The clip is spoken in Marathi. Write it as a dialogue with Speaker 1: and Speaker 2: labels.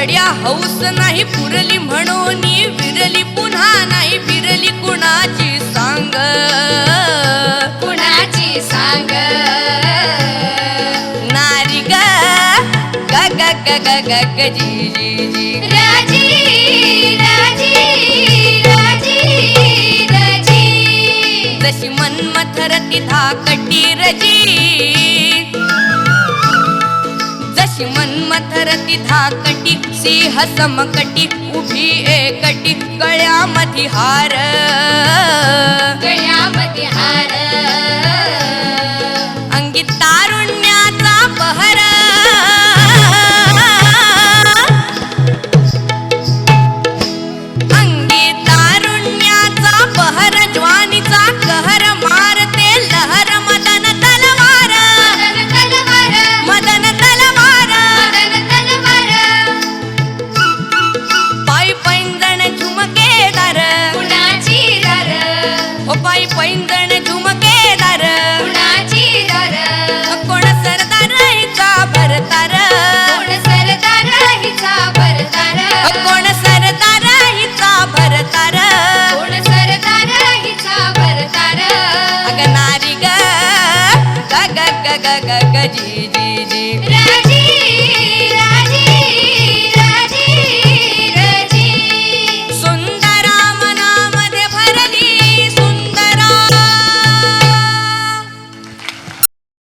Speaker 1: गड्या हौस नाही पुरली म्हणून विरली पुन्हा नाही फिरली कुणाची सांग
Speaker 2: कुणाची सांग
Speaker 1: नारी ग ग ग ग ग ग ग जी जी जी
Speaker 2: राजी राजी राजी राजी
Speaker 1: जशी मन्मथरती धाकटी रजी जशी मन्मथरती धाकटी सिंह समकटी उभी एकटी गळ्यामध्ये हार
Speaker 2: गळ्यामध्ये हार
Speaker 1: अंगी तारुण्याचा बहर अंगी तारुण्याचा बहर ज्वानीचा कहर मारते लहर मदन तलवार मदन तलवार पायी पैंजण झुमकेदार
Speaker 2: कुणाची दार
Speaker 1: ओ पायी पैंजण झुमकेदार
Speaker 2: कुणाची दार
Speaker 1: कोण सरदार हिचा भरतार
Speaker 2: कोण सरदार हिचा भरतार
Speaker 1: कोण सरदार हिचा भरतार
Speaker 2: कोण सरदार हिचा भरतार
Speaker 1: अग नारी ग ग ग ग ग ग जी जी जी
Speaker 2: राजी